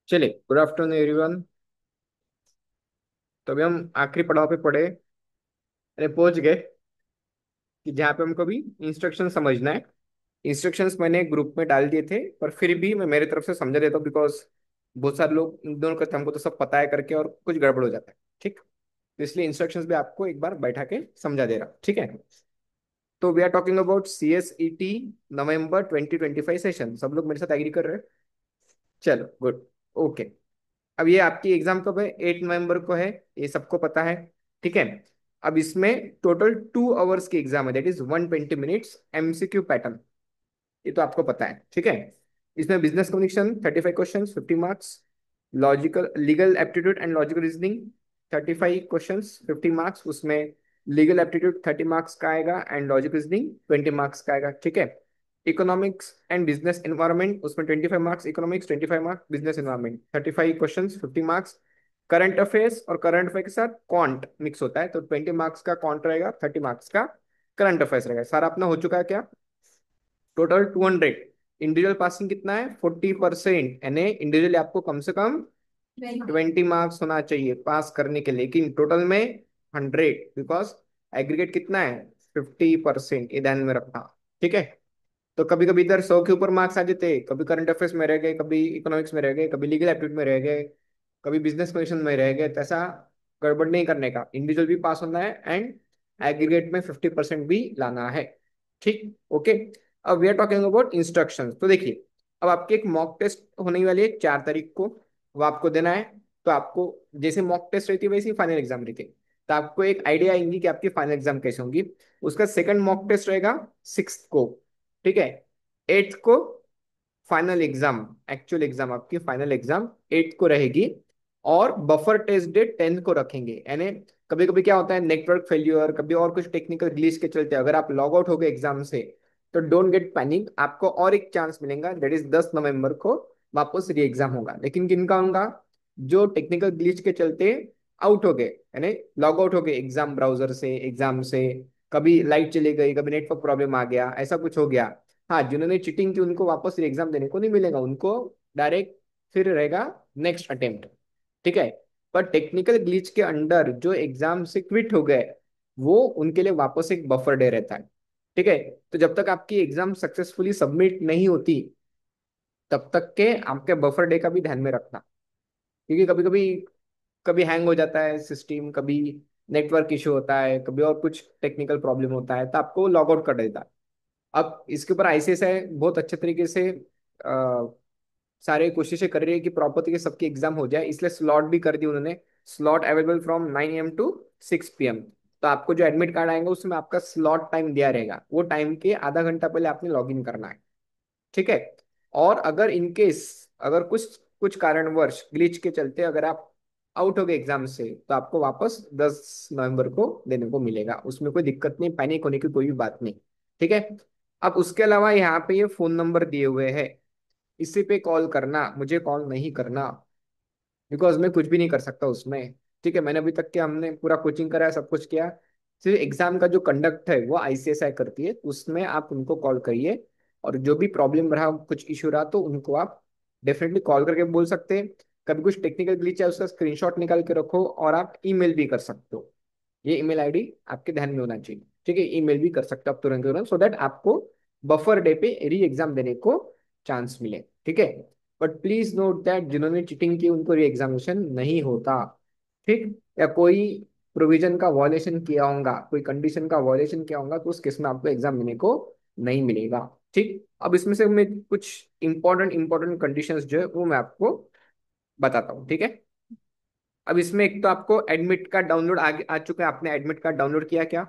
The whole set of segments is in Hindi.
चलिए, गुड आफ्टरनून एवरीवन। तो अभी हम आखिरी पड़ाव पे पढ़े, अरे पहुंच गए कि जहाँ पे हमको भी इंस्ट्रक्शन समझना है। इंस्ट्रक्शंस मैंने ग्रुप में डाल दिए थे, पर फिर भी मैं मेरी तरफ से समझा देता हूँ, बिकॉज बहुत सारे लोग इन दोनों करते हैं, हमको तो सब पता है करके और कुछ गड़बड़ हो जाता है। ठीक, तो इसलिए इंस्ट्रक्शंस भी आपको एक बार बैठा के समझा दे रहा हूँ, ठीक है। तो we are talking about CSET November 2025 session. सब लोग मेरे साथ एग्री कर रहे हैं? चलो, गुड। ओके। अब ये आपकी एग्जाम कब है? 8 नवंबर को है, ये सबको पता है। ठीक है। अब इसमें टोटल 2 आवर्स की एग्जाम है, that is 120 minutes, MCQ pattern. ये तो आपको पता है, ठीक है। इसमें business communication 35 question, 50 marks. Logical legal aptitude and logical reasoning 35 question, 50 marks. उसमें लीगल एप्टीट्यूड 30 मार्क्स का आएगा एंड लॉजिकल रीजनिंग 20 मार्क्स का आएगा, ठीक है। इकोनॉमिक्स एंड बिजनेस एनवायरनमेंट, उसमें 25 marks economics, 25 marks business environment, 35 question, 50 marks. Current affairs और करंट अफेयर के साथ क्वांट मिक्स होता है, तो 20 मार्क्स का क्वांट रहेगा, 30 मार्क्स का करंट अफेयर्स रहेगा। सारा अपना हो चुका है क्या? टोटल 200। इंडिविजुअल पासिंग कितना है? 40%, यानी इंडिविजुअली आपको कम से कम 20 मार्क्स होना चाहिए पास करने के लिए, लेकिन टोटल में 100, बिकॉज एग्रीगेट कितना है? 50%, ये ध्यान में रखना, ठीक है। तो कभी कभी इधर 100 के ऊपर मार्क्स आ जाते, कभी करंट अफेयर्स में रह गए, कभी इकोनॉमिक्स में रह गए, कभी लीगल एप्टीट्यूड में रह गए, कभी बिजनेस क्वेश्चन में रह गए। तो ऐसा गड़बड़ नहीं करने का, इंडिविजुअल भी पास होना है एंड एग्रीगेट में 50% भी लाना है। ठीक, ओके। अब we are talking about instructions. तो देखिए, अब आपकी एक मॉक टेस्ट होने वाली है 4 तारीख को, वो आपको देना है। तो आपको जैसे मॉक टेस्ट रहती है वैसे ही फाइनल एग्जाम रहती है, तो आपको एक आइडिया आएंगी कि आपकी फाइनल एग्जाम कैसे होंगी। उसका सेकंड मॉक टेस्ट रहेगा 6 को, ठीक है। 8 को फाइनल एग्जाम, एक्चुअल एग्जाम आपकी फाइनल एग्जाम 8 को रहेगी। और बफर टेस्ट डेट 10 को रखेंगे, यानी कभी कभी क्या होता है, नेटवर्क फेल्यूर, कभी और कुछ टेक्निकल ग्लिच के चलते अगर आप लॉग आउट हो गए एग्जाम से, तो डोंट गेट पैनिक, आपको और एक चांस मिलेगा, दैट इज 10 नवंबर को वापस री एग्जाम होगा। लेकिन किनका होगा? जो टेक्निकल ग्लिच के चलते आउट हो गए, यानी लॉग आउट हो गए एग्जाम ब्राउजर से, एग्जाम से, कभी लाइट चली गई, कभी नेटवर्क प्रॉब्लम आ गया, ऐसा कुछ हो गया। हाँ, जिन्होंने चीटिंग की उनको वापस एग्जाम देने को नहीं मिलेगा, उनको डायरेक्ट फिर रहेगा नेक्स्ट अटेम्प्ट, ठीक है। पर टेक्निकल ग्लिच के अंडर जो एग्जाम से क्विट हो गए, वो उनके लिए वापस एक बफर डे रहता है, ठीक है। तो जब तक आपकी एग्जाम सक्सेसफुली सबमिट नहीं होती, तब तक के आपके बफर डे का भी ध्यान में रखना, क्योंकि कभी कभी कभी हैंग हो जाता है सिस्टम, कभी नेटवर्क इशू होता है, कभी और कुछ टेक्निकल प्रॉब्लम होता है, तो आपको लॉग आउट कर देता है। अब इसके ऊपर ICSI बहुत अच्छे तरीके से सारे कोशिशें कर रही है कि प्रॉपर तरीके से सबकी एग्जाम हो जाए, इसलिए स्लॉट भी कर दी उन्होंने। Slot available from 9 AM to 6 PM। तो आपको जो एडमिट कार्ड आएगा उसमें आपका स्लॉट टाइम दिया रहेगा, वो टाइम के आधा घंटा पहले आपने लॉग इन करना है, ठीक है। और अगर इन केस, अगर कुछ कुछ कारणवश ग्लिच के चलते अगर आप आउट हो गए एग्जाम से, तो आपको वापस 10 नवंबर को देने को मिलेगा, उसमें कोई दिक्कत नहीं, पैनिक होने की कोई भी बात नहीं, ठीक है। अब उसके अलावा यहाँ पे ये फोन नंबर दिए हुए हैं, इसी पे कॉल करना, मुझे कॉल नहीं करना, बिकॉज मैं कुछ भी नहीं कर सकता उसमें, ठीक है। मैंने अभी तक के हमने पूरा कोचिंग करा है, सब कुछ किया। सिर्फ एग्जाम का जो कंडक्ट है वो ICSI करती है, उसमें आप उनको कॉल करिए, और जो भी प्रॉब्लम रहा, कुछ इशू रहा, तो उनको आप डेफिनेटली कॉल करके बोल सकते हैं। कभी कुछ टेक्निकल ग्लिच है उसका स्क्रीनशॉट निकाल के रखो, और आप ईमेल भी कर सकते हो। ये ईमेल आईडी आपके ध्यान में होना चाहिए, ठीक है। ईमेल भी कर सकते हो आप तुरंत तुरंत, सो दैट आपको बफर डे पे री एग्जाम देने को चांस मिले, ठीक है। बट प्लीज नोट दैट जिन्होंने चीटिंग की उनको री एग्जामिनेशन नहीं होता, ठीक। या कोई प्रोविजन का वॉयलेशन किया होगा, कोई कंडीशन का वॉयलेशन किया होगा, तो उस केस में आपको एग्जाम देने को नहीं मिलेगा, ठीक। अब इसमें से मैं कुछ इंपॉर्टेंट कंडीशंस जो है वो मैं आपको बताता हूँ, ठीक है। अब इसमें एक तो आपको एडमिट कार्ड डाउनलोड आ चुका है, आपने एडमिट कार्ड डाउनलोड किया क्या?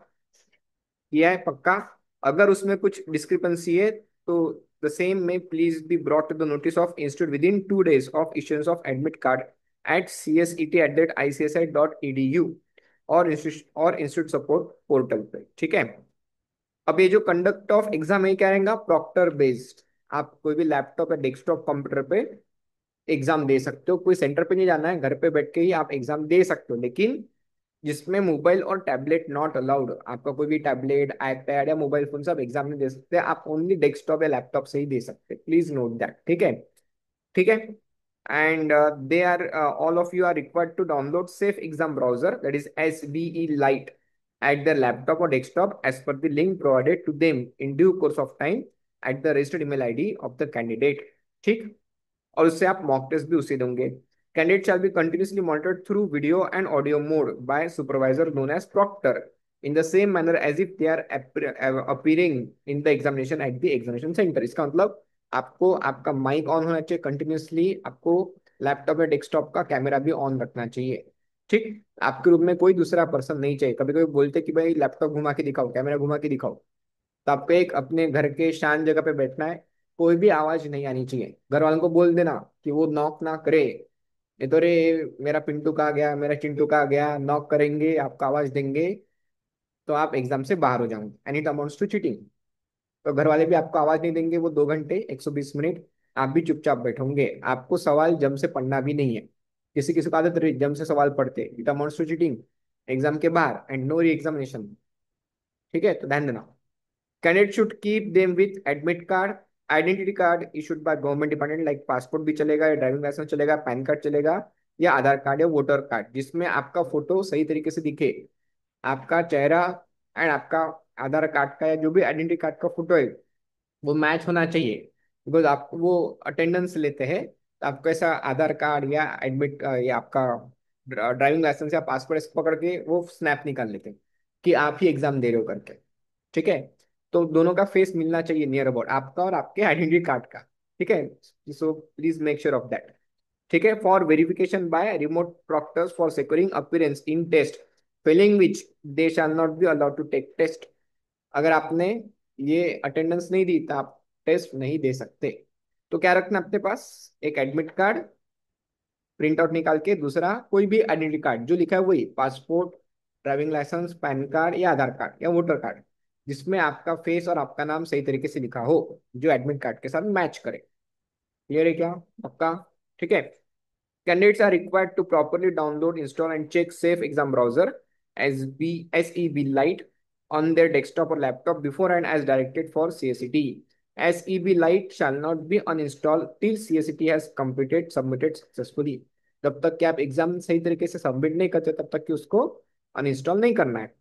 किया है पक्का? अगर उसमें कुछ डिस्क्रिपेंसी है, तो द सेम में please be brought to the notice of institute within 2 days of issuance of admit card at CSET@ICSI.edu और इंस्टीट्यूट सपोर्ट पोर्टल पे, ठीक है। अब ये जो कंडक्ट ऑफ एग्जाम है क्या रहेगा? Proctor based. आप कोई भी लैपटॉप या डेस्कटॉप कंप्यूटर पे एग्जाम दे सकते हो, कोई सेंटर पे नहीं जाना है, घर पे बैठ के ही आप एग्जाम दे सकते हो, लेकिन जिसमें मोबाइल और टैबलेट नॉट अलाउड, आपका कोई भी टैबलेट, आईपैड या मोबाइल फोन से आप एग्जाम नहीं दे सकते, आप ओनली डेस्कटॉप या लैपटॉप से ही दे सकते, प्लीज नोट दैट, ठीक है। ठीक है। and they are all of you are required to download safe exam browser, that is SBE Lite, at their laptop or desktop as per the link provided to them in due course of time at the registered email ID of the candidate. ठीक, और उससे आप मॉक टेस्ट भी उसे दोगे. Candidate shall be continuously monitored through video and audio mode by supervisor known as proctor in the same manner as if they are appearing in the examination at the examination center. इसका मतलब आपको आपका माइक ऑन होना चाहिए कंटिन्यूसली, आपको लैपटॉप या डेस्कटॉप का कैमरा भी ऑन रखना चाहिए. ठीक, आपके रूम में कोई दूसरा पर्सन नहीं चाहिए. कभी कभी बोलते कि भाई लैपटॉप घुमा के दिखाओ, कैमरा घुमा के दिखाओ, तो आपको एक अपने घर के शांत जगह पे बैठना है. कोई भी आवाज नहीं आनी चाहिए. घर वालों को बोल देना कि वो नॉक ना करे. ये तो रे, मेरा पिंटू कहाँ गया, मेरा चिंटू कहाँ गया, नॉक करेंगे, आपको आवाज देंगे, तो आप एग्जाम से बाहर हो जाओगे, and it amounts to cheating. तो घर वाले भी आपको आवाज नहीं देंगे, वो 2 घंटे 120 मिनट आप भी चुपचाप बैठोगे. आपको सवाल जम से पढ़ना भी नहीं है. किसी किसी को आदत रही जम से सवाल पढ़ते, it amounts to cheating. Exam के बाहर एंड नो री एग्जामिनेशन. ठीक है, तो ध्यान देना. Candidate should keep them with admit card, identity card issued by government department, like passport भी चलेगा, या ड्राइविंग लाइसेंस चलेगा, पैन कार्ड चलेगा, या आधार कार्ड या वोटर कार्ड, जिसमें आपका फोटो सही तरीके से दिखे, आपका चेहरा एंड आपका आधार कार्ड का या जो भी आइडेंटिटी कार्ड का फोटो है वो मैच होना चाहिए. बिकॉज आप वो अटेंडेंस लेते हैं, तो आपको ऐसा आधार कार्ड या एडमिट या आपका ड्राइविंग लाइसेंस या पासपोर्ट इसको पकड़ के वो स्नैप निकाल लेते हैं कि आप ही एग्जाम दे रहे हो करके. ठीक है, तो दोनों का फेस मिलना चाहिए नियर अबाउट, आपका और आपके आइडेंटिटी कार्ड का. ठीक है, so please make sure of that. ठीक है, for verification by remote proctors for securing appearance in test, failing which they shall not be allowed to take test. अगर आपने ये अटेंडेंस नहीं दी तो आप टेस्ट नहीं दे सकते. तो क्या रखना अपने पास, एक एडमिट कार्ड प्रिंट आउट निकाल के, दूसरा कोई भी आइडेंटिटी कार्ड जो लिखा है वही, passport, driving licence, PAN card या आधार कार्ड या वोटर कार्ड, जिसमें आपका फेस और आपका नाम सही तरीके से लिखा हो, जो एडमिट कार्ड के साथ मैच करे. क्लियर है क्या आपका? ठीक है. Candidates are required to properly download, install, and check Safe Exam Browser SEB Lite on their desktop or laptop before and as directed for CSET. SEB Lite shall not be uninstalled till CSET has completed submitted successfully. जब तक कि आप एग्जाम सही तरीके से सबमिट नहीं करते तब तक कि उसको अनइंस्टॉल नहीं करना है.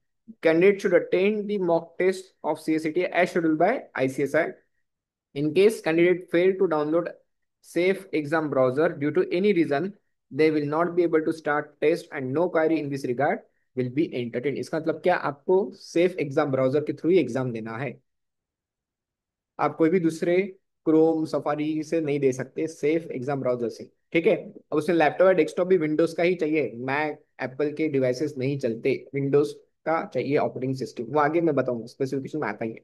Candidate should attend the mock test of CSET as scheduled by ICSI. In case candidate fail to download Safe Exam Browser due to any reason, they will not be able to start test and no query in this regard will be entertained. इसका मतलब क्या, आपको सेफ एग्जाम ब्राउजर के थ्रू ही एग्जाम देना है. आप कोई भी दूसरे क्रोम सफारी से नहीं दे सकते, सेफ एग्जाम ब्राउजर से. ठीक है, अब उसमें लैपटॉप या डेस्कटॉप भी विंडोज का ही चाहिए. मैक एप्पल के डिवाइसेस नहीं चलते, विंडोज का चाहिए ऑपरेटिंग सिस्टम. वो आगे मैं बताऊंगा, स्पेसिफिकेशन में आता ही है.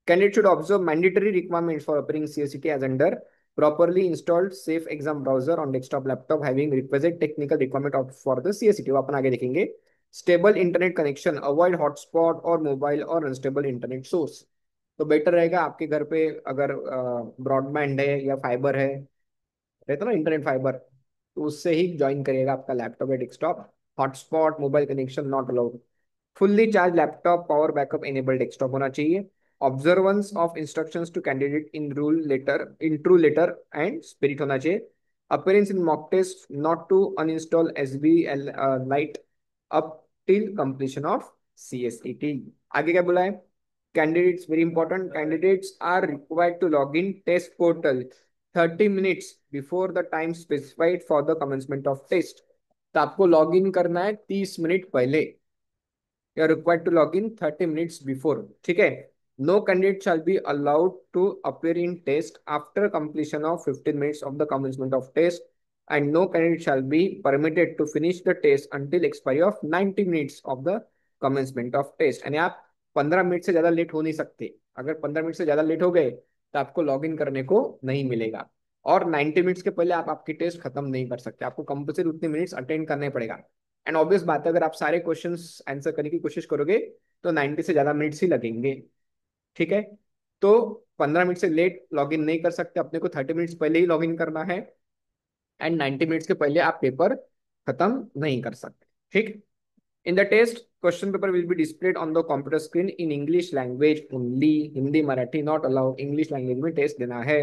Candidate should observe mandatory requirements for appearing CSET as under properly installed safe exam browser on desktop laptop having requisite technical requirement of for the CSET. वो अपन आगे देखेंगे. Stable internet connection, avoid hotspot और mobile और unstable internet source. तो बेटर रहेगा आपके घर पे अगर ब्रॉडबैंड है या फाइबर है, रहता ना इंटरनेट फाइबर, तो उससे ही ज्वाइन करिएगा आपका लैपटॉप या desktop. Hotspot mobile connection not allowed. Fully charge laptop, power backup enabled desktop होना चाहिए. Observance of instructions to candidate in rule letter, in true letter and spirit होना चाहिए. Appearance in mock test, not to uninstall SBL light up till completion of CSET. आगे क्या बोला है? Candidates, very important, candidates are required to log in test portal 30 minutes before the time specified for the commencement of test. तो आपको लॉग इन करना है 30 मिनट पहले. You are required to log in 30 minutes before. ठीक है. No candidate shall be allowed to appear in test after completion of 15 minutes of the commencement of test, and no candidate shall be permitted to finish the test until expiry of 90 minutes of the commencement of test. यानी आप 15 मिनट से ज्यादा लेट हो नहीं सकते. अगर 15 मिनट से ज्यादा लेट हो गए तो आपको लॉग इन करने को नहीं मिलेगा. और 90 मिनट्स के पहले आप आपकी टेस्ट खत्म नहीं कर सकते. आपको कंपल्सरी उतने मिनट्स अटेंड करने पड़ेगा. एंड ऑब्वियस बात है, अगर आप सारे क्वेश्चंस आंसर करने की कोशिश करोगे तो 90 से ज्यादा मिनट्स ही लगेंगे. ठीक है, तो 15 मिनट से लेट लॉग इन नहीं कर सकते. अपने को 30 मिनट्स पहले ही लॉग इन करना है, एंड 90 मिनट्स के पहले आप पेपर खत्म नहीं कर सकते. ठीक. In the test, question paper will be displayed on the computer screen in English language only. Hindi Marathi not allowed. English language में टेस्ट देना है.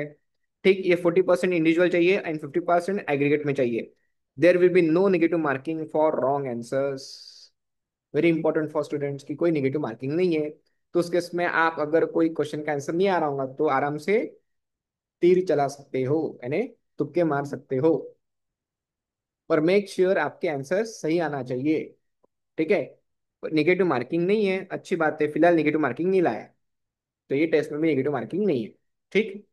ठीक, ये 40% इंडिविजुअल चाहिए एंड 50% एग्रीगेट में चाहिए। There will be no negative marking for wrong answers. Very important for students की कोई नेगेटिव मार्किंग नहीं है। तो उस केस में आप अगर कोई क्वेश्चन का आंसर नहीं आ रहा होगा तो आराम से तीर चला सकते हो, यानी तुक्के मार सकते हो। पर मेक श्योर आपके आंसर सही आना चाहिए। ठीक है, नेगेटिव मार्किंग नहीं है, अच्छी बात है, फिलहाल नेगेटिव मार्किंग नहीं लाया, तो ये टेस्ट में भी नेगेटिव मार्किंग नहीं है। ठीक।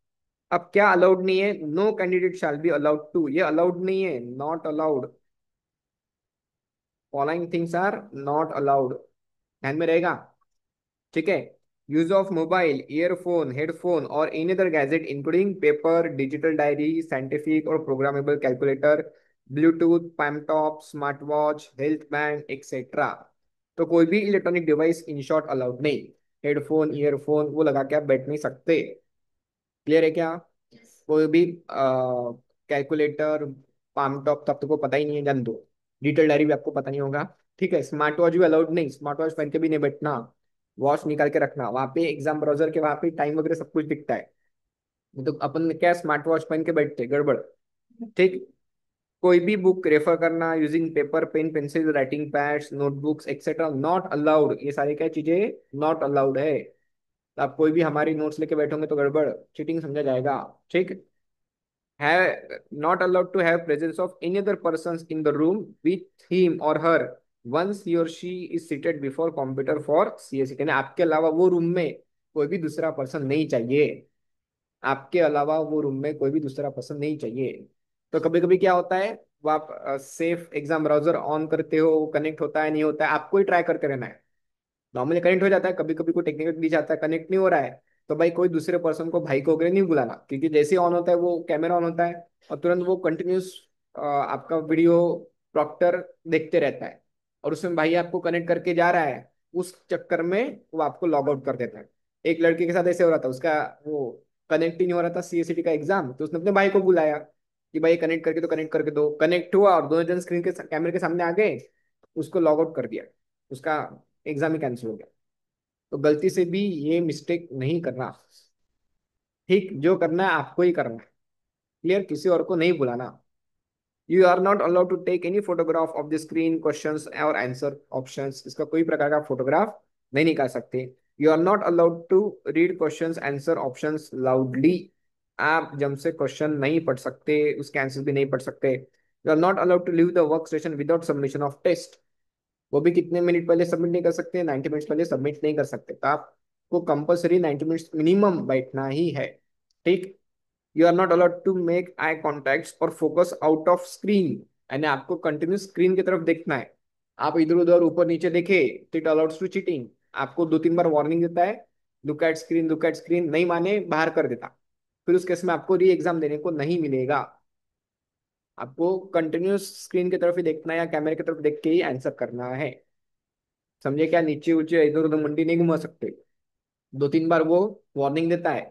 अब क्या अलाउड नहीं है? No candidate shall be allowed to, ये अलाउड नहीं है, not allowed. Following things are not allowed, ध्यान में रहेगा। ठीक है। Use of mobile, earphone, headphone और any other gadget including paper, digital diary, scientific और programmable calculator, Bluetooth, palmtop, smart watch, health band etcetera. तो कोई भी electronic device in short allowed नहीं। हेडफोन, ईयरफोन वो लगा के आप बैठ नहीं सकते। क्लियर है क्या? कोई भी कैलकुलेटर, पाम टॉप तो आपको पता ही नहीं है, जान दो। डिटेल डायरी भी आपको पता नहीं होगा। ठीक है, स्मार्ट वॉच भी अलाउड नहीं, स्मार्ट वॉच पहन के भी नहीं बैठना। वॉच निकाल के रखना, वहां पे एग्जाम ब्राउजर के वहां पे टाइम वगैरह सब कुछ दिखता है। तो अपन क्या स्मार्ट वॉच पहन के बैठते, गड़बड़। ठीक। कोई भी बुक रेफर करना using paper, pen, pencil, writing pads, notebooks etcetera not allowed. ये सारी क्या चीजें नॉट अलाउड है। तो आप कोई भी हमारी नोट्स लेके बैठोगे तो गड़बड़, चीटिंग समझा जाएगा। ठीक। have not allowed to have presence of any other persons in the room with him or her once he or she is seated before computer for CSE। यानी आपके अलावा वो रूम में कोई भी दूसरा पर्सन नहीं चाहिए। आपके अलावा वो रूम में कोई भी दूसरा पर्सन नहीं चाहिए। तो कभी कभी क्या होता है, वो आप सेफ एग्जाम ब्राउजर ऑन करते हो, कनेक्ट होता है नहीं होता है, आपको ही ट्राई करते रहना है। नॉर्मली कनेक्ट हो जाता है, कभी कभी कोई टेक्निकल ग्लिच आता है, कनेक्ट नहीं हो रहा है, तो भाई कोई दूसरे पर्सन को, भाई को वगैरह नहीं बुलाना, क्योंकि जैसे ऑन होता है वो कैमरा ऑन होता है और तुरंत वो कंटिन्यूस आपका वीडियो प्रॉक्टर देखते रहता है, और उसमें भाई आपको कनेक्ट करके जा रहा है, उस चक्कर में वो आपको लॉग आउट कर देता है। एक लड़के के साथ ऐसे हो रहा था, उसका वो कनेक्ट ही नहीं हो रहा था CSCT का एग्जाम, तो उसने अपने भाई को बुलाया कि भाई कनेक्ट करके, तो कनेक्ट करके दो, कनेक्ट हुआ और दोनों जन स्क्रीन के कैमरे के सामने आ गए, उसको लॉग आउट कर दिया, उसका एग्जाम ही कैंसिल हो गया। तो गलती से भी ये मिस्टेक नहीं करना। ठीक, जो करना है आपको ही करना है। क्लियर, किसी और को नहीं बुलाना। You are not allowed to take any photograph of the screen, questions और आंसर ऑप्शंस, इसका कोई प्रकार का फोटोग्राफ नहीं निकाल सकते। You are not allowed to read questions answer options loudly, आप जम से क्वेश्चन नहीं पढ़ सकते, उसके आंसर भी नहीं पढ़ सकते। You are not allowed to leave the work station without submission of test, वो भी कितने मिनट पहले सबमिट नहीं कर सकते, 90 मिनट्स पहले सबमिट नहीं कर सकते, तो आपको कंपलसरी 90 मिनट्स मिनिमम बैठना ही है। ठीक। You are not allowed to make eye contact और फोकस आउट ऑफ स्क्रीन, यानी आपको कंटिन्यू स्क्रीन की तरफ देखना है। आप इधर उधर ऊपर नीचे देखे तो इट अलाउड्स टू चीटिंग। आपको 2-3 बार वार्निंग देता है, look at screen, look at screen, नहीं माने बाहर कर देता। फिर उस केस में आपको री एग्जाम देने को नहीं मिलेगा। आपको कंटिन्यूस स्क्रीन की तरफ ही देखना है या कैमरे की तरफ देख के ही आंसर करना है। समझे क्या? नीचे ऊंचे इधर उधर मंडी नहीं घुमा सकते। 2-3 बार वो वार्निंग देता है,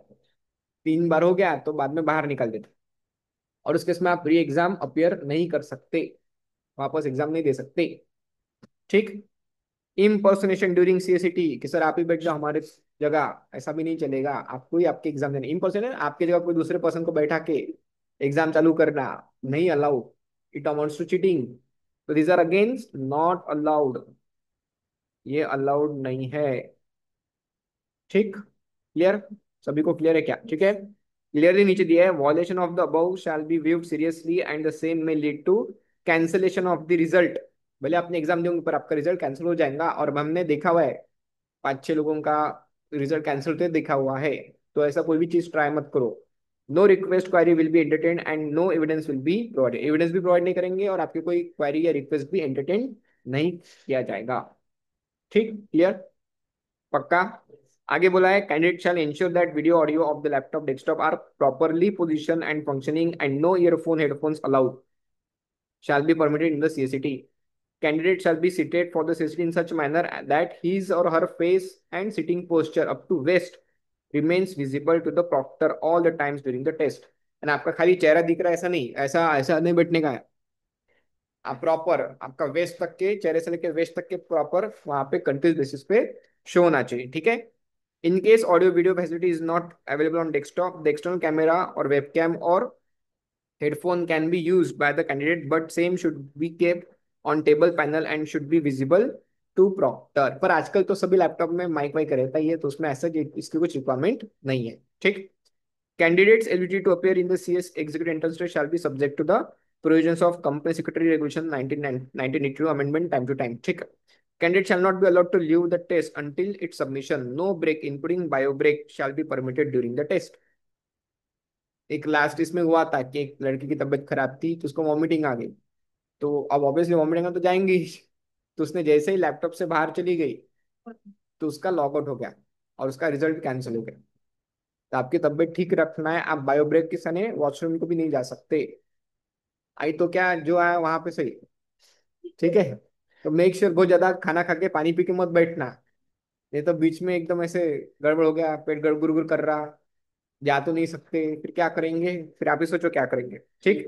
3 बार हो गया तो बाद में बाहर निकाल देता है। और उस केस में आप री एग्जाम अपियर नहीं कर सकते, वापस एग्जाम नहीं दे सकते। ठीक। इम्पर्सोनेशन ड्यूरिंग CSCT, कि सर आप ही बैठ जाओ हमारे जगह, ऐसा भी नहीं चलेगा, आपको ही आपके एग्जाम देने। इम्पर्सोनेशन आपकी जगह कोई दूसरे पर्सन को बैठा के एग्जाम चालू करना, नहीं allowed, it amounts to cheating. तो these are against not allowed, ये अलाउड नहीं है। ठीक। क्लियर, सभी को क्लियर है क्या? ठीक है। क्लियरली नीचे दिया है, violation of the above shall be viewed seriously and the same may lead to cancellation of the result. भले आपने एग्जाम देंगे पर आपका रिजल्ट कैंसिल हो जाएगा, और हमने देखा हुआ है 5-6 लोगों का रिजल्ट कैंसिल होते देखा हुआ है। तो ऐसा कोई भी चीज ट्राई मत करो। No request query will be entertain and no evidence will be provided, evidence भी प्रोवाइड नहीं करेंगे और आपकी कोई क्वारी या रिक्वेस्ट भी एंटरटेन नहीं किया जाएगा। ठीक, क्लियर, पक्का। आगे बोला है, candidate shall ensure that video audio of the laptop desktop are properly position and functioning and no earphone headphones allowed shall be permitted in the CSCT. Candidate shall be seated for the CSCT in such manner that his or her face and sitting posture up to waist remains visible to the proctor all the times during the test. And आपका खाली चेहरा दिख रहा है ऐसा नहीं, ऐसा ऐसा नहीं बैठने का है। आप प्रॉपर आपका वेस्ट तक के, चेहरे से लेकर वेस्ट तक के प्रॉपर वहां पे कंटिन्यूस बेसिस पे शो होना चाहिए। ठीक है। In case audio video facility is not available on desktop, the external camera or webcam or headphone can be used by the candidate, but same should be kept on table panel and should be visible to proctor. पर आजकल तो सभी लैपटॉप में माइक वाइक रहता ही है, तो उसमें ऐसा इसकी कुछ रिक्वायरमेंट नहीं है। ठीक। Candidates eligible to appear in the CS executive entrance test shall be subject to the provisions of Company Secretary Regulation 1982 amendment time to time. ठीक। Candidate shall not be allowed to leave the test until its submission. No break, including bio break, shall be permitted during the test. एक लास्ट इसमें हुआ था कि एक लड़की की तबीयत खराब थी, तो उसको वॉमिटिंग आ गई। तो अब ऑब्वियसली वॉमिटिंग तो जाएंगी ही। तो उसने जैसे ही लैपटॉप से बाहर चली गई, तो उसका लॉग आउट हो गया और उसका रिजल्ट कैंसिल हो गया। तो आपकी तबीयत ठीक रखना है, आप बायो ब्रेक के समय वॉशरूम को भी नहीं जा सकते। आई तो क्या जो आया वहां पे सही। ठीक है। तो मेक श्योर बहुत ज्यादा खाना खा के पानी पी के मत बैठना। नहीं तो बीच में एकदम ऐसे गड़बड़ हो गया, पेट गड़बड़ गुड़ कर रहा, जा तो नहीं सकते, फिर क्या करेंगे, फिर आप ही सोचो क्या करेंगे। ठीक।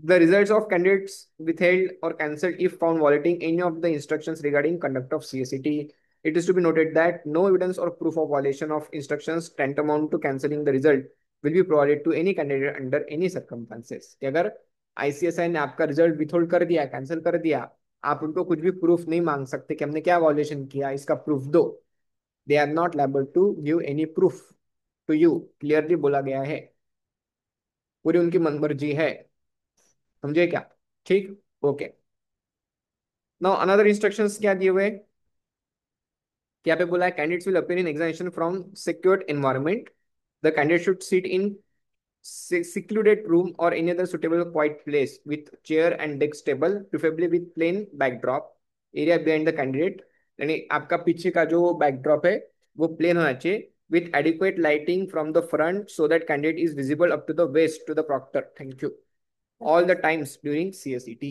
The results of candidates withheld or cancelled if found violating any of the instructions regarding conduct of CSET. It is to be noted that no evidence or proof of violation of instructions tantamount to cancelling the result will be provided to any candidate under any circumstances. कि अगर ICSI ने आपका रिजल्ट विथहोल्ड कर दिया, कैंसिल कर दिया, आप उनको कुछ भी प्रूफ नहीं मांग सकते कि हमने क्या वॉलेशन किया, इसका प्रूफ दो। They are not liable to give any proof to you, clearly बोला गया है। पूरी उनकी मनमर्जी है। समझे क्या? ठीक। ओके। नाउ अनदर इंस्ट्रक्शंस क्या दिए हुए, कि यहाँ पे बोला है candidates will appear in examination from secured environment. The candidate should sit in secluded room or any other suitable quiet place with chair and desk table, preferably with plain backdrop area behind the candidate। यानी आपका पीछे का जो बैकड्रॉप है वो प्लेन होना चाहिए, with adequate lighting from the front so that candidate is visible up to the waist to the proctor, thank you, all the times during CSET।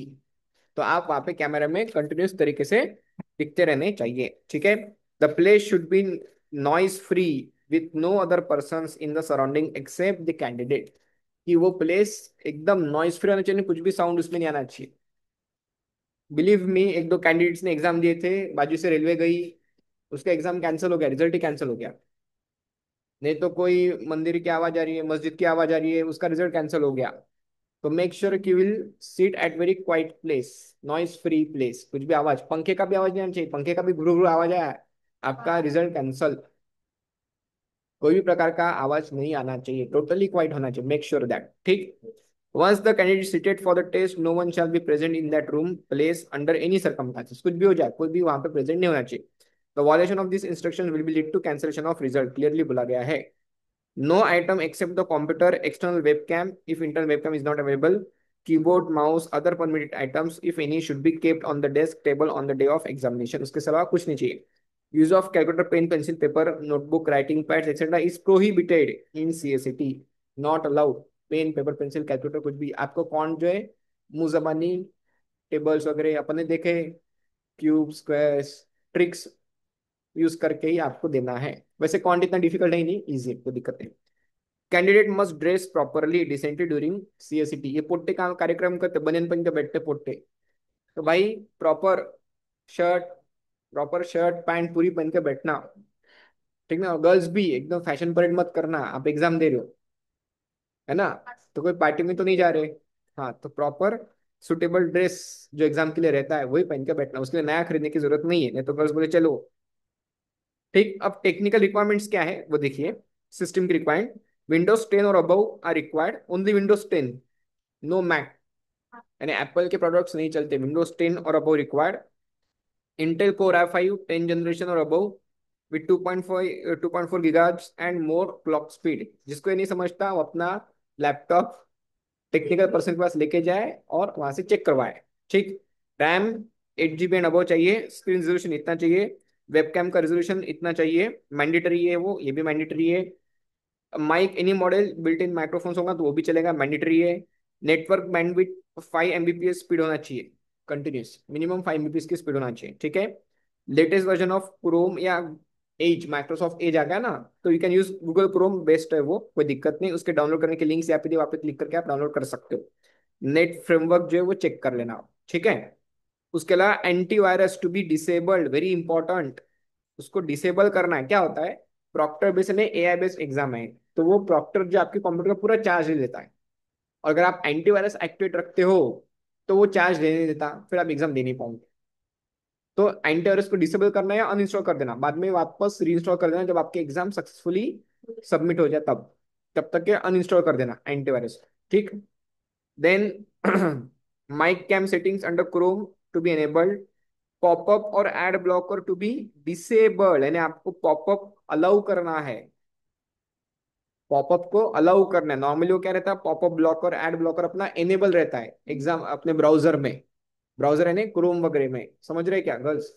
तो आप वहां पे कैमरा में कंटिन्यूस तरीके से दिखते रहने चाहिए। ठीक है। The place should be noise free with no other person in the surrounding except the candidate. कि वो प्लेस एकदम नॉइज फ्री होना चाहिए, कुछ भी साउंड उसमें नहीं आना चाहिए। बिलीव मी, एक दो कैंडिडेट्स ने एग्जाम दिए थे, बाजू से रेलवे गई, उसका एग्जाम कैंसिल हो गया, रिजल्ट ही कैंसिल हो गया। नहीं तो कोई मंदिर की आवाज आ रही है, मस्जिद की आवाज आ रही है, उसका रिजल्ट कैंसिल हो गया। तो मेक श्योर कि will sit at very quiet place, noise free place. कुछ भी आवाज, पंखे का भी आवाज नहीं आना चाहिए, पंखे का भी गुरु गुरु आवाज आया, आपका रिजल्ट कैंसल। कोई भी प्रकार का आवाज नहीं आना चाहिए, टोटली क्वाइट होना चाहिए, मेक श्योर दैट। ठीक। Once the candidate seated for the test, no one shall be present in that room place under any circumstances. कुछ भी हो जाए, कोई भी वहां पे प्रेजेंट नहीं होना चाहिए। The violation of this instruction will be lead to cancellation of result, clearly बोला गया है। No item except the computer, external webcam, if internal webcam is not available, keyboard, mouse, other permitted items, if any, should be kept on the desk table on the day of examination। उसके सिवा कुछ नहीं चाहिए। Use of calculator, pen, pencil, paper, notebook, writing pads, etc. is prohibited in CSET. Not allowed। Pen, paper, pencil, calculator कुछ भी आपको कौन जो है मुंह जबानी टेबल्स वगैरह अपने देखे, क्यूब, स्क्वायर्स, ट्रिक्स यूज करके ही आपको देना है। वैसे कौन इतना डिफिकल्ट है नहीं, इजी है, कोई दिक्कत नहीं। Candidate must dress properly decently during CSET। ये पोट्टे का कार्यक्रम करते, बनियन पहन के बैठते पोट्टे, तो भाई proper shirt, proper shirt pant पूरी पहन के बैठना। ठीक ना? गर्ल्स भी एकदम फैशन परेड मत करना, आप एग्जाम दे रहे हो, है ना? तो कोई पार्टी में तो नहीं जा रहे। हाँ, तो प्रॉपर सुटेबल ड्रेस जो एग्जाम के लिए रहता है वही पहन के बैठना, उसके लिए नया खरीदने की जरूरत नहीं है। नहीं तो गर्ल्स बोले चलो। ठीक। अब टेक्निकल रिक्वायरमेंट्स क्या है वो देखिए। सिस्टम की रिक्वायरमेंट, विंडोज 10 और above are required, only Windows 10, no Mac. यानी एप्पल के प्रोडक्ट्स नहीं चलते, विंडोज 10 और above required. Intel core i5 10 generation और above with 2.4 gigahertz and more clock speed. जिसको ये नहीं समझता वो अपना लैपटॉप टेक्निकल पर्सन के पास लेके जाए और वहां से चेक करवाए। ठीक। रैम 8 GB एंड अबव चाहिए, स्क्रीन रेजोल्यूशन इतना चाहिए, वेबकैम का रेजोल्यूशन इतना चाहिए, मैंडेटरी है वो, ये भी मैंडेटरी है। Mic any model built in microphones होगा तो वो भी चलेगा, मैंडेटरी है। नेटवर्क बैंडविड्थ 5 Mbps स्पीड होना चाहिए, कंटिन्यूस मिनिमम 5 Mbps की स्पीड होना चाहिए। ठीक है। लेटेस्ट वर्जन ऑफ क्रोम या एज, माइक्रोसॉफ्ट एज आ गया ना, तो you can use Google Chrome, best है वो, कोई दिक्कत नहीं। उसके डाउनलोड करने के लिंक्स यहाँ पे दिए, वहाँ पे क्लिक करके आप डाउनलोड कर सकते हो। नेट फ्रेमवर्क जो है वो चेक कर लेना आप। ठीक है। उसके अलावा antivirus to be disabled, very important. उसको डिसेबल करना है। क्या होता है, प्रॉक्टर बेस्ड ने एआई बेस्ड एग्जाम है, तो वो प्रॉक्टर जो आपके कंप्यूटर का पूरा चार्ज ले लेता है, और अगर आप एंटीवायरस एक्टिवेट रखते हो तो वो चार्ज लेने नहीं देता, फिर आप एग्जाम दे नहीं पाओगे। तो एंटीवायरस को डिसेबल करना या अनइंस्टॉल कर देना, बाद में वापस रीइंस्टॉल कर देना जब आपके एग्जाम सक्सेसफुली सबमिट हो जाए, तब तब तक के अनइंस्टॉल कर देना एंटीवायरस। ठीक। Then mic cam settings under Chrome to be enabled, popup और ad blocker to be disabled, यानी आपको पॉपअप अलाउ करना है, पॉपअप को अलाउ करना है। नॉर्मली वो क्या रहता है, पॉपअप ब्लॉकर एड ब्लॉकर अपना एनेबल रहता है एग्जाम अपने ब्राउजर में, ब्राउजर है ना क्रोम वगैरह में, समझ रहे क्या गर्ल्स?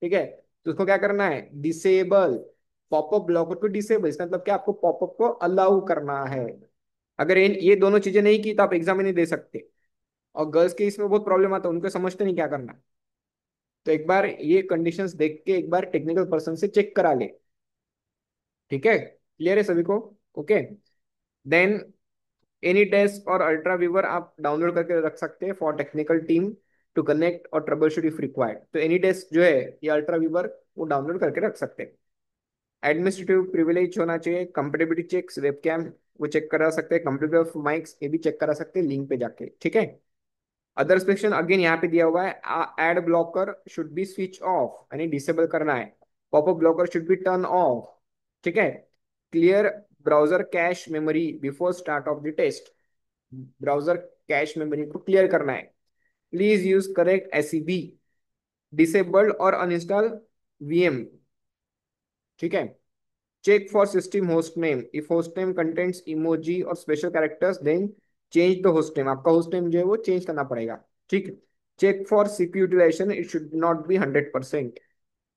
ठीक है, तो उसको क्या करना है, डिसेबल, पॉपअप ब्लॉकर को डिसेबल, इसका मतलब क्या, आपको पॉपअप को अलाउ करना है। अगर ये दोनों चीजें नहीं की तो आप एग्जाम ही नहीं दे सकते। और गर्ल्स के इसमें बहुत प्रॉब्लम आता है, उनको समझते नहीं क्या करना। तो एक बार ये कंडीशंस देख के एक बार टेक्निकल पर्सन से चेक करा ले। ठीक है, क्लियर है सभी को? ओके। देन एनी टेस्ट और अल्ट्रा व्यूवर आप डाउनलोड करके रख सकते हैं for technical team to connect और ट्रबल शूट इफ रिक्वायर्ड। तो एनी टेस्ट जो है ये अल्ट्रा व्यूवर वो डाउनलोड करके रख सकते हैं। एडमिनिस्ट्रेटिव प्रिविलेज होना चाहिए, कंपेटेबिलिटी चेक्स वेबकैम वो चेक करा सकते हैं, कंप्यूटर ऑफ माइक्स ये भी चेक करा सकते हैं लिंक पे जाके। ठीक है, अदर स्पेक्शन अगेन यहाँ पे दिया हुआ है, ad blocker should be switch off, यानी डिसेबल करना है, popup blocker should be turn off. ठीक है, clear browser cache memory before start of the test, browser cache memory को क्लियर करना है। Please use correct SEB, disabled और अनइंस्टॉल वीएम। ठीक है, check for system host name, if host name contents emoji और special characters then change the host name, आपका होस्ट नेम जो है वो चेंज करना पड़ेगा। ठीक, check for CPU utilisation, it should not be 100%,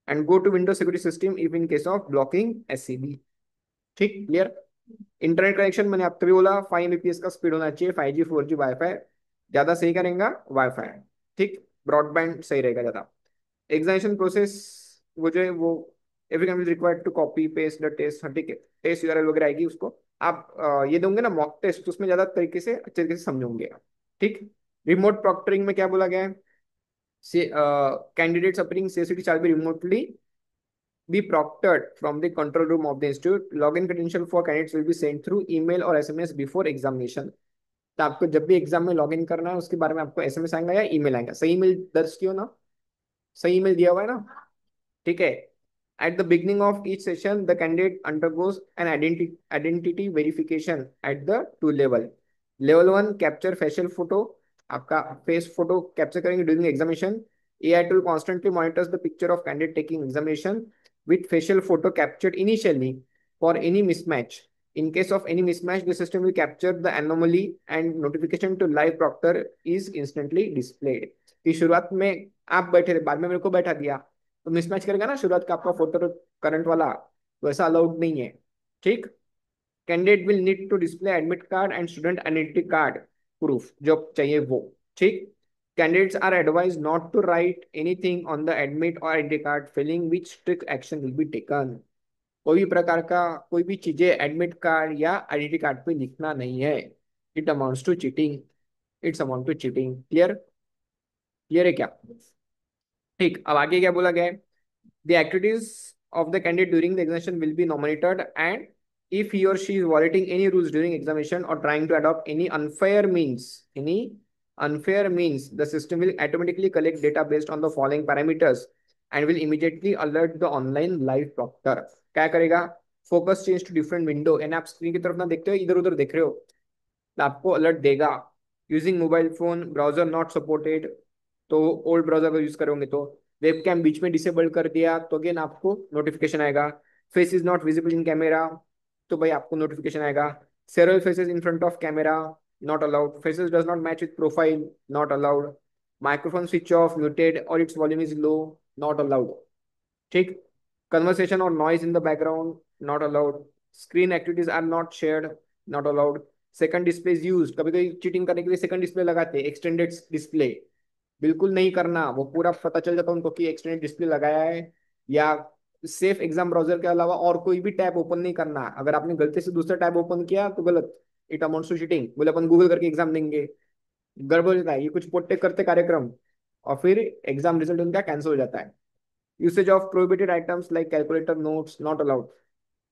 and go to window security system if in case of blocking SCB. ठीक, क्लियर। इंटरनेट कनेक्शन मैंने आपको भी बोला 5 Mbps का स्पीड होना चाहिए, 5G 4G वाईफाई ज्यादा सही करेगा वाईफाई। ठीक, ब्रॉडबैंड सही रहेगा ज्यादा। एग्जामिनेशन प्रोसेस वो जो है वो every candidate required to copy paste the test, हाँ ठीक है, टेस्ट यूआरएल वगैरह आएगी उसको आप ये दोगे ना मॉक टेस्ट, तो उसमें ज्यादा तरीके से अच्छे तरीके से समझोगे आप। ठीक, रिमोट प्रॉक्टरिंग में क्या बोला गया है, से candidates appearing CST shall be remotely be proctored from the control room of the institute. Login credential for candidates will be sent through email or SMS before examination. तो आपको जब भी एग्जाम में लॉगिन करना है उसके बारे में आपको एसएमएस आएगा या ईमेल आएगा। सही ईमेल दर्ज कियो ना, सही ईमेल दिया हुआ है ना? ठीक है। At the beginning of each session, the candidate undergoes an identity verification at the two level. Level one capture facial photo, आपका फेस फोटो कैप्चर करेंगे during examination. AI tool constantly monitors the picture of candidate taking examination with facial photo captured initially for any mismatch. In case of any mismatch, the system will capture the anomaly and notification to live proctor is instantly displayed. कि शुरुआत में आप बैठे थे, बाद में मेरे को बैठा दिया, तो मिसमैच करेगा ना शुरुआत का आपका फोटो करंट वाला, वैसा अलाउड नहीं है। ठीक, candidate will need to display admit card and student identity card proof जो चाहिए वो। ठीक, candidates are advise not to write anything on the admit और identity card filling which strict action will be taken. कोई भी प्रकार का कोई भी चीजें एडमिट कार्ड या आइडेंटिटी कार्ड पे लिखना नहीं है, it amounts to cheating, it's amount to cheating. Clear? Clear है क्या? ठीक, अब आगे क्या बोला गया है, the activities of the candidate during the examination will be monitored, and if he or she is violating any rules during examination or trying to adopt any unfair means, the system will automatically collect data based on the following parameters and will immediately alert the online live proctor. क्या करेगा, focus change to different window, यानी आप स्क्रीन की तरफ ना देखते हो, इधर उधर देख रहे हो, तो आपको अलर्ट देगा। Using mobile phone browser not supported, तो ओल्ड ब्राउजर का यूज करोगे तो वेबकैम बीच में डिसेबल कर दिया तो अगेन आपको नोटिफिकेशन आएगा। Face is not visible in camera, तो भाई आपको नोटिफिकेशन आएगा। Several faces in front of camera not allowed, faces does not match with profile not allowed, microphone switch off muted और its volume is low not allowed. ठीक, conversation or noise in the background not allowed, screen activities are not shared not allowed, second display is used, कभी कभी चीटिंग करने के लिए सेकंड डिस्प्ले लगाते हैं, एक्सटेंडेड डिस्प्ले बिल्कुल नहीं करना, वो पूरा पता चल जाता है उनको कि एक्सटेंडेड डिस्प्ले लगाया है। या सेफ एग्जाम ब्राउजर के अलावा और कोई भी टैब ओपन नहीं करना, अगर आपने गलती से दूसरा टैब ओपन किया तो गलत, इट अमाउंट्स टू चीटिंग। बोले अपन गूगल करके एग्जाम देंगे, गड़बड़ हो जाता है, ये कुछ पोट्टे करते कार्यक्रम और फिर एग्जाम रिजल्ट उनका कैंसिल हो जाता है। Usage of prohibited items like calculator notes not allowed.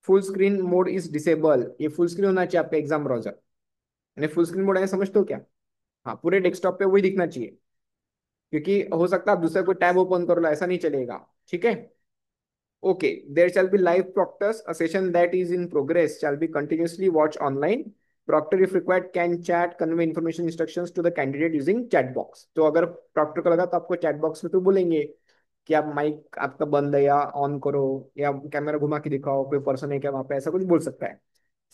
Full screen mode is disable, ये फुल स्क्रीन होना चाहिए आपका एग्जाम ब्राउजर। यानी फुल स्क्रीन मोड है, समझते हो क्या? हाँ, पूरे डेस्कटॉप पे वही दिखना चाहिए, क्योंकि हो सकता है आप दूसरा कोई टैब ओपन कर लो, ऐसा नहीं चलेगा। ठीक है। Okay, there shall be live proctors. A session that is in progress shall be continuously watched online. Proctor, if required, can chat, convey information instructions to the candidate using chat box. तो अगर प्रॉक्टर को लगा तो आपको चैट बॉक्स में तो बोलेंगे कि आप माइक आपका बंद है या ऑन करो, या कैमरा घुमा के दिखाओ, कोई पर्सन है क्या वहां पे, ऐसा कुछ बोल सकता है।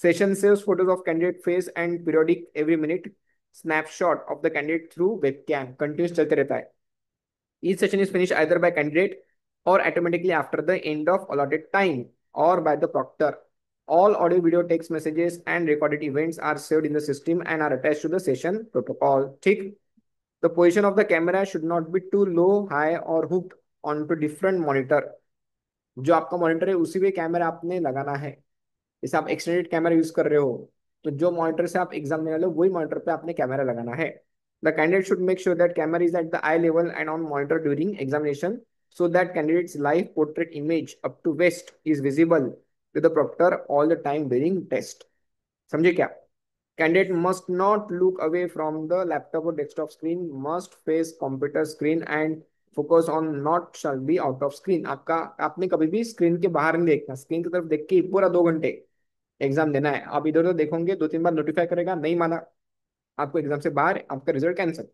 Session saves photos of candidate face and periodic every minute snapshot of the candidate through webcam, continuous चलते रहता है। Each session is finished either by candidate or automatically after the end of allotted time or by the proctor. All audio, video, text messages and recorded events are saved in the system and are attached to the session protocol. ठीक. The position of the camera should not be too low, high or hooked onto different monitor. जो आपका मॉनिटर है उसी पे कैमरा आपने लगाना है। जैसे आप एक्सटेंडेड कैमरा यूज कर रहे हो, तो जो मॉनिटर से आप एग्जाम देने वाले हो वही मॉनिटर पे आपने कैमरा लगाना है। The candidate should make sure that camera is at the eye level and on monitor during examination so that candidates live portrait image up to waist is visible to the proctor all the time during test. समझे क्या? Candidate must not look away from the laptop और desktop screen, must face computer screen and focus on not shall be out of screen. आपका आपने कभी भी स्क्रीन के बाहर नहीं देखना, स्क्रीन की तरफ देख के ही पूरा 2 घंटे एग्जाम देना है। आप इधर उधर देखोगे 2 3 बार नोटिफाई करेगा, नहीं माना आपको एग्जाम से बाहर, आपका रिजल्ट कैंसिल।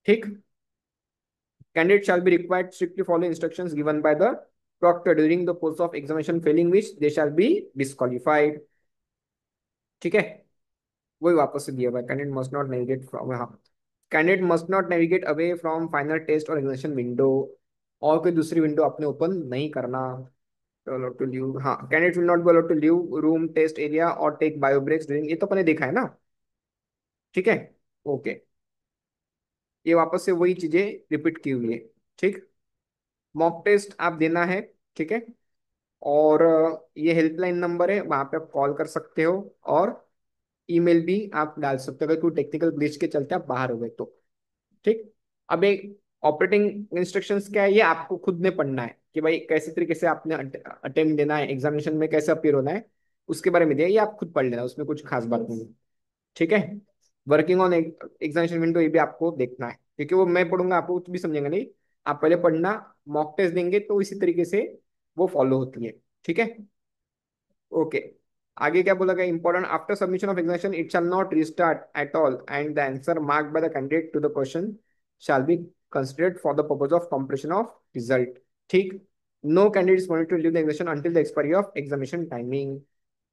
ठीक। Candidate shall be required strictly follow instructions given by the proctor during the course of examination, failing which they shall be disqualified। ठीक है। वही वापस से दिया हुआ है, candidate must not navigate from, हाँ, candidate must not navigate away from final test और एग्जामिनेशन विंडो, और कोई दूसरी विंडो आपने ओपन नहीं करना। allowed to leave, हाँ, candidate will not be allowed to leave room test area और टेक बायो ब्रेक्स ड्यूरिंग, ये तो अपने देखा है ना। ठीक है। ओके। ये वापस से वही चीजें रिपीट की हुई है। ठीक। मॉक टेस्ट आप देना है। ठीक है। और ये हेल्पलाइन नंबर है, वहां पे आप कॉल कर सकते हो, और ईमेल भी आप डाल सकते हो अगर कोई टेक्निकल ग्लिच के चलते आप बाहर हो गए तो। ठीक। अब एक ऑपरेटिंग इंस्ट्रक्शंस क्या है, ये आपको खुद ने पढ़ना है कि भाई कैसे तरीके से आपने अटेम्प्ट देना है, एग्जामिनेशन में कैसे अपियर होना है, उसके बारे में दिया, ये आप खुद पढ़ लेना, उसमें कुछ खास बात नहीं है। ठीक है। वर्किंग ऑन एग्जामिनेशन विंडो, ये भी आपको देखना है, क्योंकि वो मैं पढ़ूंगा आपको कुछ भी समझेंगे नहीं। आप पहले पढ़ना, मॉक टेस्ट देंगे तो इसी तरीके से वो फॉलो होती है। ठीक है। ओके। आगे क्या बोला गया, important, after submission of examination it shall not restart at all and the answer marked by the candidate to the question shall be considered for the purpose of completion of result. ठीक। No candidate is permitted to leave the examination until the expiry of examination timing,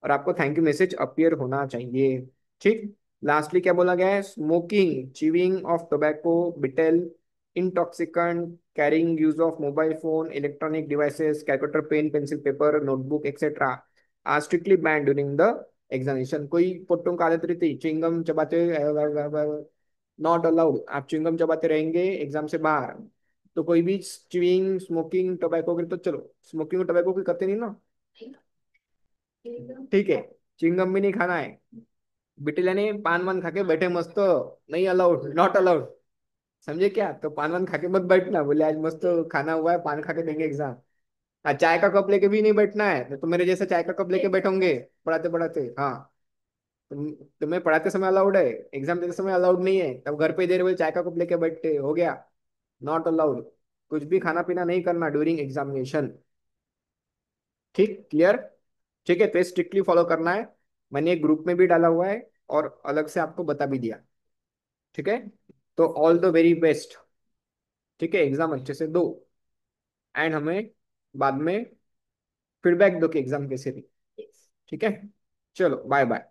और आपको थैंक यू मैसेज अपीयर होना चाहिए। ठीक। लास्टली क्या बोला गया है, smoking, chewing of tobacco, betel, intoxicant, carrying use of mobile phone, electronic devices, calculator, pen, pencil, paper, notebook etcetera are strictly ban during the examination. कोई पुट्टों का आदत रहती, च्युइंगम चबाते, नॉट अलाउड, आप च्युइंगम चबाते रहेंगे एग्जाम से बाहर। तो कोई भी च्युइंग, स्मोकिंग, टोबैको के, तो चलो स्मोकिंग और टोबैको की करते नहीं ना। ठीक है। च्युइंगम भी नहीं खाना है। बिटिया ने पान वान खा के बैठे मस्त, नहीं अलाउड, नॉट अलाउड। समझे क्या? तो पान वान खा के मत बैठना, बोले आज मस्त खाना हुआ है, पान खा के देंगे एग्जाम। हाँ, चाय का कप लेके भी नहीं बैठना है, तो तुम मेरे जैसे चाय का कप लेके बैठोगे पढ़ाते पढ़ाते। हाँ, तुम्हें पढ़ाते समय अलाउड है, एग्जाम देते समय अलाउड नहीं है, तब घर पे देर हुए चाय का कप लेके बैठते हो गया, नॉट अलाउड। कुछ भी खाना पीना नहीं करना ड्यूरिंग एग्जामिनेशन। ठीक, क्लियर? ठीक है, तो स्ट्रिक्टली फॉलो करना है। मैंने एक ग्रुप में भी डाला हुआ है और अलग से आपको बता भी दिया। ठीक है। तो ऑल द वेरी बेस्ट। ठीक है, एग्जाम अच्छे से दो, एंड हमें बाद में फीडबैक दो कि एग्जाम कैसे रही। ठीक है। चलो, बाय बाय।